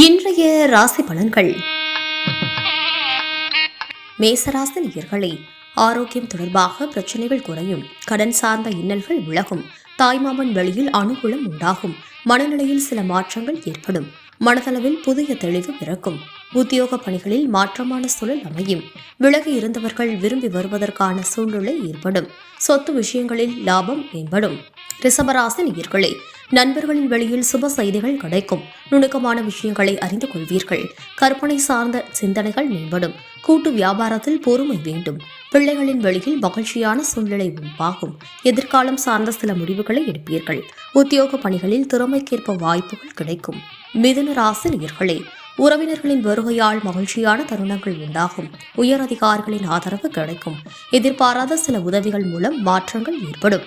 இன்றைய ராசி பலன்கள். மேசராசி நேயர்களே, ஆரோக்கியம் தொடர்பாக பிரச்சனைகள் குறையும், கடன் சார்ந்த இன்னல்கள் விலகும், தாய்மாமன் வழியில் அனுகூலம் உண்டாகும், மனநிலையில் சில மாற்றங்கள் ஏற்படும், மனதளவில் புதிய தெளிவு பிறக்கும், உத்தியோக பணிகளில் மாற்றமான சூழல் அமையும், விலகி இருந்தவர்கள் விரும்பி வருவதற்கான சூழ்நிலை ஏற்படும், சொத்து விஷயங்களில் லாபம் மேம்படும். ரிஷபராசி நேயர்களே, நண்பர்களின் வெளியில் சுப செய்திகள் கிடைக்கும், நுணுக்கமான விஷயங்களை அறிந்து கொள்வீர்கள், கற்பனை சார்ந்த சிந்தனைகள் மேம்படும், கூட்டு வியாபாரத்தில் பொறுமை வேண்டும், பிள்ளைகளின் வெளியில் மகிழ்ச்சியான சூழ்நிலை உண்டாகும், எதிர்காலம் சார்ந்த சில முடிவுகளை எடுப்பீர்கள், உத்தியோக பணிகளில் திறமைக்கேற்ப வாய்ப்புகள் கிடைக்கும். மிதுன ராசி நேயர்களே, உறவினர்களின் வருகையால் மகிழ்ச்சியான தருணங்கள் உண்டாகும், உயர் அதிகாரிகளின் ஆதரவு கிடைக்கும், எதிர்பாராத சில உதவிகள் மூலம் மாற்றங்கள் ஏற்படும்,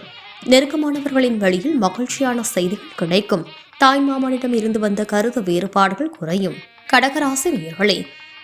நெருக்கமானவர்களின் வழியில் மகிழ்ச்சியான செய்திகள் கிடைக்கும், தாய்மாமனிடம் இருந்து வந்த கருத்து வேறுபாடுகள் குறையும். கடகராசி நேயர்களே,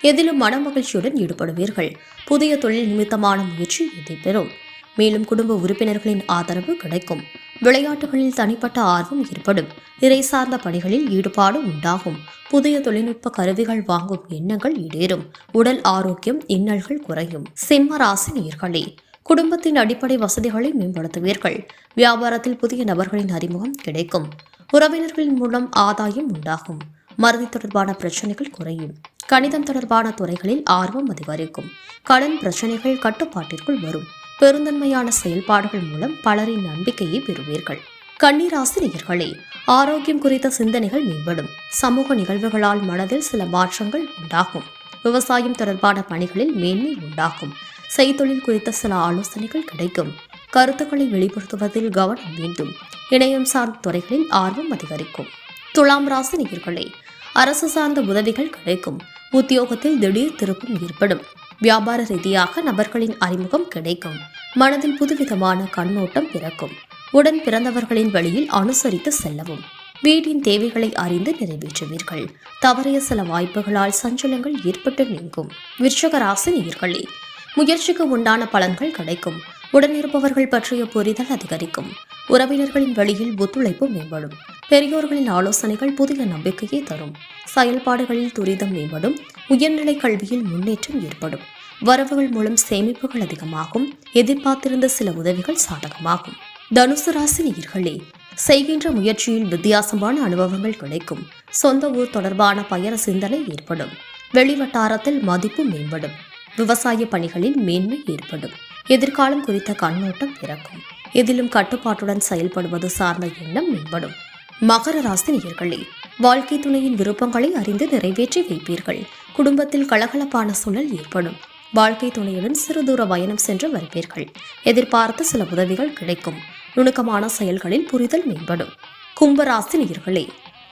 எதிலும் மன மகிழ்ச்சியுடன் ஈடுபடுவீர்கள், புதிய தொழில் நிமித்தமான முயற்சி வெற்றி பெறும், மேலும் குடும்ப உறுப்பினர்களின் ஆதரவு கிடைக்கும், விளையாட்டுகளில் தனிப்பட்ட ஆர்வம் ஏற்படும், இறை சார்ந்த பணிகளில் ஈடுபாடு உண்டாகும், புதிய தொழில்நுட்ப கருவிகள் வாங்கும் எண்ணங்கள் ஈடேறும், உடல் ஆரோக்கியம் இன்னல்கள் குறையும். சிம்ம ராசி நேயர்களே, குடும்பத்தின் அடிப்படை வசதிகளை மேம்படுத்துவீர்கள், வியாபாரத்தில் புதிய நபர்களின் அறிமுகம் கிடைக்கும், உறவினர்களின் மூலம் ஆதாயம் உண்டாகும், மறதி தொடர்பான பிரச்சனைகள் குறையும், கணிதம் தொடர்பான துறைகளில் ஆர்வம் அதிகரிக்கும், கடன் பிரச்சனைகள் கட்டுப்பாட்டிற்குள் வரும், பெருந்தன்மையான செயல்பாடுகள் மூலம் பலரின் நம்பிக்கையை பெறுவீர்கள். கன்னிராசி நேயர்களே, ஆரோக்கியம் குறித்த சிந்தனைகள் மேம்படும், சமூக நிகழ்வுகளால் மனதில் சில மாற்றங்கள் உண்டாகும், விவசாயம் தொடர்பான பணிகளில் மேன்மை உண்டாகும், செய்தொழில் குறித்த சில ஆலோசனைகள் கிடைக்கும், கருத்துக்களை வெளிப்படுத்துவதில் கவனம் வேண்டும், இணையம் சார்ந்த துறைகளில் ஆர்வம் அதிகரிக்கும். துலாம் ராசி நேயர்களே, அரசு சார்ந்த உதவிகள் கிடைக்கும், உத்தியோகத்தில் திடீர் திருப்பம் ஏற்படும், வியாபார ரீதியாக நபர்களின் அறிமுகம் கிடைக்கும், மனதில் புதுவிதமான கண்ணோட்டம் பிறக்கும், உடன் பிறந்தவர்களின் வழியில் அனுசரித்து செல்லவும், வீட்டின் தேவைகளை அறிந்து நிறைவேற்றுவீர்கள், தவறிய சில வாய்ப்புகளால் சஞ்சலங்கள் ஏற்பட்டு நீங்கும். விருச்சிக ராசி நேயர்களே, முயற்சிக்கு உண்டான பலன்கள் கிடைக்கும், உடனிருப்பவர்கள் பற்றிய புரிதல் அதிகரிக்கும், உறவினர்களின் வழியில் ஒத்துழைப்பு மேம்படும், பெரியோர்களின் ஆலோசனைகள் புதிய நம்பிக்கையை தரும், செயல்பாடுகளில் துரிதம் மேம்படும், உயர்நிலை கல்வியில் முன்னேற்றம் ஏற்படும், வரவுகள் மூலம் சேமிப்புகள் அதிகமாகும், எதிர்பார்த்திருந்த சில உதவிகள் சாதகமாகும். தனுசு ராசி நேயர்களே, செய்கின்ற முயற்சியில் வித்தியாசமான அனுபவங்கள் கிடைக்கும், சொந்த ஊர் தொடர்பான பயண சிந்தனை ஏற்படும், வெளிவட்டாரத்தில் மதிப்பு மேம்படும், விவசாய பணிகளில் மேன்மை ஏற்படும், எதிர்காலம் குறித்த கண்ணோட்டம் பிறக்கும், எதிலும் கட்டுப்பாட்டுடன் செயல்படுவது சார்ந்த எண்ணம் மேம்படும். மகர ராசி நேயர்களே, வாழ்க்கை துணையின் விருப்பங்களை அறிந்து நிறைவேற்றி வைப்பீர்கள், குடும்பத்தில் கலகலப்பான சூழல் ஏற்படும், வாழ்க்கை துணையுடன் சிறு தூர பயணம் சென்று வருவீர்கள், எதிர்பார்த்த சில உதவிகள் கிடைக்கும், நுணுக்கமான செயல்களில் புரிதல் மேம்படும். கும்பராசி நேயர்களே,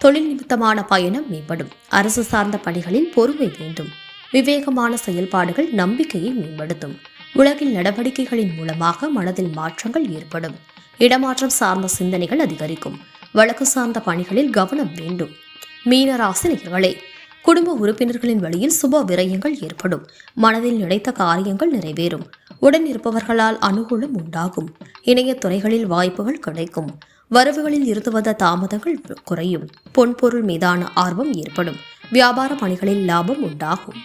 தொழில் நிமித்தமான பயணம் மேம்படும், அரசு சார்ந்த பணிகளில் பொறுமை வேண்டும், விவேகமான செயல்பாடுகள் நம்பிக்கையை மேம்படுத்தும், உலகில் நடவடிக்கைகளின் மூலமாக மனதில் மாற்றங்கள் ஏற்படும், இடமாற்றம் சார்ந்த சிந்தனைகள் அதிகரிக்கும், வழக்கு சார்ந்த பணிகளில் கவனம் வேண்டும். மீனராசி நேயர்களே, குடும்ப உறுப்பினர்களின் வழியில் சுப விரயங்கள் ஏற்படும், மனதில் நினைத்த காரியங்கள் நிறைவேறும், உடன் இருப்பவர்களால் அனுகூலம் உண்டாகும், இணைய துறைகளில் வாய்ப்புகள் கிடைக்கும், வரவுகளில் இருந்து வந்த தாமதங்கள் குறையும், பொன்பொருள் மீதான ஆர்வம் ஏற்படும், வியாபார பணிகளில் லாபம் உண்டாகும்.